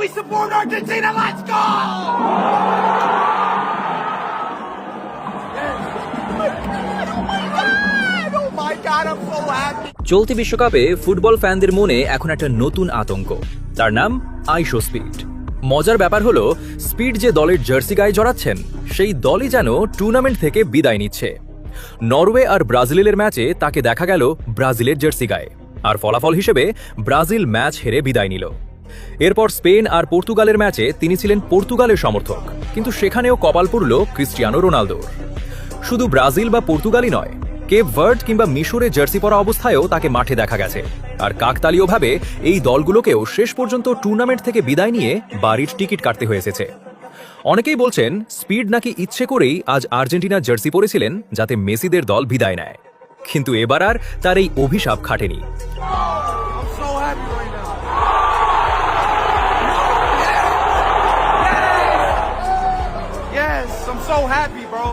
we support Argentina. Let's go! Oh my God, I'm so happy. চলতি বিশ্বকাপে football ফ্যানদের মনে এখন একটা নতুন আতঙ্ক, তার নাম আইশো স্পিড। মজার ব্যাপার হলো, স্পিড যে দলের জার্সি গায়ে জড়াচ্ছেন সেই দলই যেন টুর্নামেন্ট থেকে বিদায় নিচ্ছে। নরওয়ে আর ব্রাজিলের ম্যাচে তাকে দেখা গেল ব্রাজিলের জার্সি গায়ে, আর ফলাফল হিসেবে ব্রাজিল ম্যাচ হেরে বিদায় নিল। এরপর স্পেন আর পর্তুগালের ম্যাচে তিনি ছিলেন পর্তুগালের সমর্থক, কিন্তু সেখানেও কপাল পুড়ল ক্রিস্টিয়ানো রোনালদোর। শুধু ব্রাজিল বা পর্তুগালই নয়, কেপ ভার্ড কিংবা মিশরে জার্সি পরা অবস্থায়ও তাকে মাঠে দেখা গেছে। আর কাকতালীয়ভাবে এই দলগুলোকেও শেষ পর্যন্ত টুর্নামেন্ট থেকে বিদায় নিয়ে বাড়ির টিকিট কাটতে হয়েছে। অনেকেই বলছেন স্পিড নাকি ইচ্ছে করেই আজ আর্জেন্টিনার জার্সি পরেছিলেন যাতে মেসিদের দল বিদায় নেয়, কিন্তু এবার আর তার এই অভিশাপ খাটেনি। I'm so happy right now. Yes, I'm so happy, bro.